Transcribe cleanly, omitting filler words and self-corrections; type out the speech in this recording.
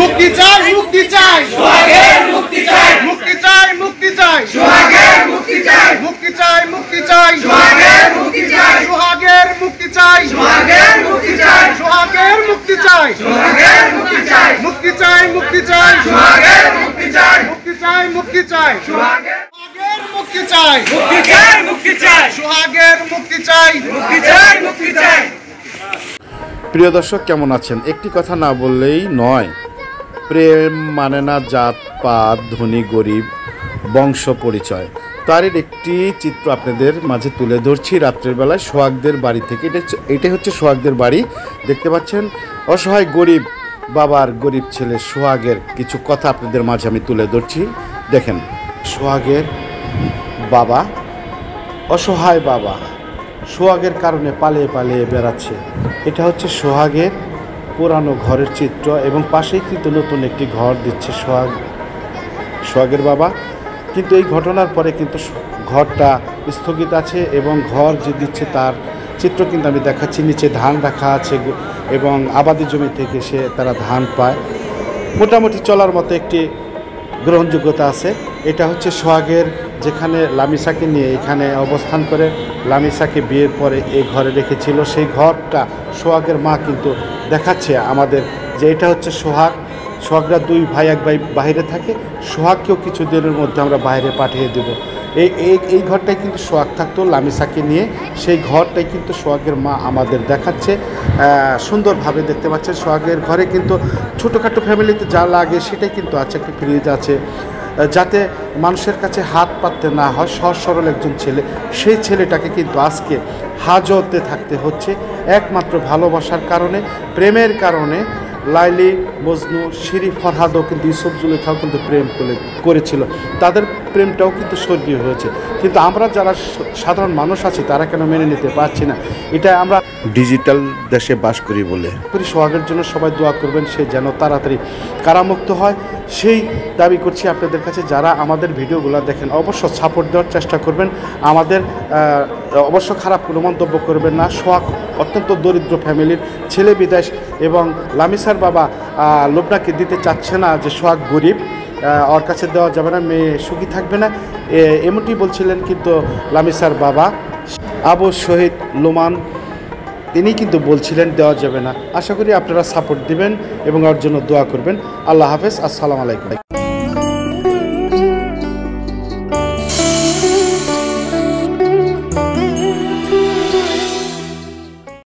মুক্তি চাই, মুক্তি চাই, সোহাগের মুক্তি চাই, মুক্তি চাই, মুক্তি চাই, সোহাগের মুক্তি চাই, মুক্তি চাই, মুক্তি চাই, সোহাগের মুক্তি চাই, সোহাগের মুক্তি চাই, সোহাগের মুক্তি চাই, সোহাগের মুক্তি চাই, সোহাগের মুক্তি চাই, মুক্তি চাই, মুক্তি চাই, সোহাগের মুক্তি চাই, মুক্তি চাই, মুক্তি চাই, সোহাগের মুক্তি চাই, মুক্তি চাই, মুক্তি চাই, সোহাগের মুক্তি চাই, মুক্তি চাই, মুক্তি চাই। প্রিয় দর্শক, কেমন আছেন? একটি কথা না বললেই নয়, প্রেম মানে না জাত পাত, ধনী গরিব, বংশ পরিচয়। তারই একটি চিত্র আপনাদের মাঝে তুলে ধরছি রাত্রের বেলায় সোহাগদের বাড়ি থেকে। এটাই হচ্ছে সোহাগদের বাড়ি। দেখতে পাচ্ছেন অসহায় গরিব বাবার গরিব ছেলে সোহাগের কিছু কথা আপনাদের মাঝে আমি তুলে ধরছি। দেখেন, সোহাগের বাবা, অসহায় বাবা, সোহাগের কারণে পালিয়ে পালিয়ে বেড়াচ্ছে। এটা হচ্ছে সোহাগের পুরানো ঘরের চিত্র এবং পাশেই কিন্তু নতুন একটি ঘর দিচ্ছে সোহাগের বাবা। কিন্তু এই ঘটনার পরে কিন্তু ঘরটা স্থগিত আছে এবং ঘর যে দিচ্ছে তার চিত্র কিন্তু আমি দেখাচ্ছি। নিচে ধান রাখা আছে এবং আবাদি জমি থেকে তারা ধান পায়। মোটামুটি চলার মতো একটি গ্রহণযোগ্যতা আছে। এটা হচ্ছে সোহাগের, যেখানে লামিসাকে নিয়ে এখানে অবস্থান করে লামিসাকে বিয়ের পরে এই ঘরে রেখেছিল। সেই ঘরটা সোহাগের মা কিন্তু দেখাচ্ছে আমাদের যে এটা হচ্ছে সোহাগরা দুই ভাই এক ভাই বাইরে থাকে, সোহাগকেও কিছু দিনের মধ্যে আমরা বাইরে পাঠিয়ে দেব। এই ঘরটাই কিন্তু সোহাগ থাকতো লামিসাকে নিয়ে। সেই ঘরটাই কিন্তু সোহাগের মা আমাদের দেখাচ্ছে সুন্দরভাবে। দেখতে পাচ্ছেন সোহাগের ঘরে কিন্তু ছোটোখাটো ফ্যামিলিতে যা লাগে সেটাই কিন্তু আছে। একটি ফ্রিজ আছে যাতে মানুষের কাছে হাত পাততে না হয়। সহজ সরল একজন ছেলে, সেই ছেলেটাকে কিন্তু আজকে হাজতে থাকতে হচ্ছে একমাত্র ভালোবাসার কারণে, প্রেমের কারণে। লাইলি, মজনু, শিরি, ফরহাদও কিন্তু ইউসুফ জুলেখাও কিন্তু প্রেম করেছিল। তাদের প্রেমটাও কিন্তু স্বর্গীয় হয়েছে। কিন্তু আমরা যারা সাধারণ মানুষ আছি তারা কেন মেনে নিতে পারছি না? এটা আমরা ডিজিটাল দেশে বাস করি বলে। সোহাগের জন্য সবাই দোয়া করবেন, সে যেন তাড়াতাড়ি কারামুক্ত হয় সেই দাবি করছি আপনাদের কাছে। যারা আমাদের ভিডিওগুলো দেখেন অবশ্য সাপোর্ট দেওয়ার চেষ্টা করবেন, আমাদের অবশ্য খারাপ কোনো মন্তব্য করবেন না। সোহাগ অত্যন্ত দরিদ্র ফ্যামিলির ছেলে বিদেশ এবং লামিসার বাবা লোবনাকে দিতে চাচ্ছে না যে সোহাগ গরিব, ওর কাছে দেওয়া যাবে না, মেয়ে সুখী থাকবে না, এমনটি বলছিলেন কিন্তু লামিসার বাবা আবু শহীদ লোমান, তিনি কিন্তু বলছিলেন দেওয়া যাবে না। আশা করি আপনারা সাপোর্ট দিবেন এবং ওর জন্য দোয়া করবেন। আল্লাহ হাফেজ, আসসালামু আলাইকুম।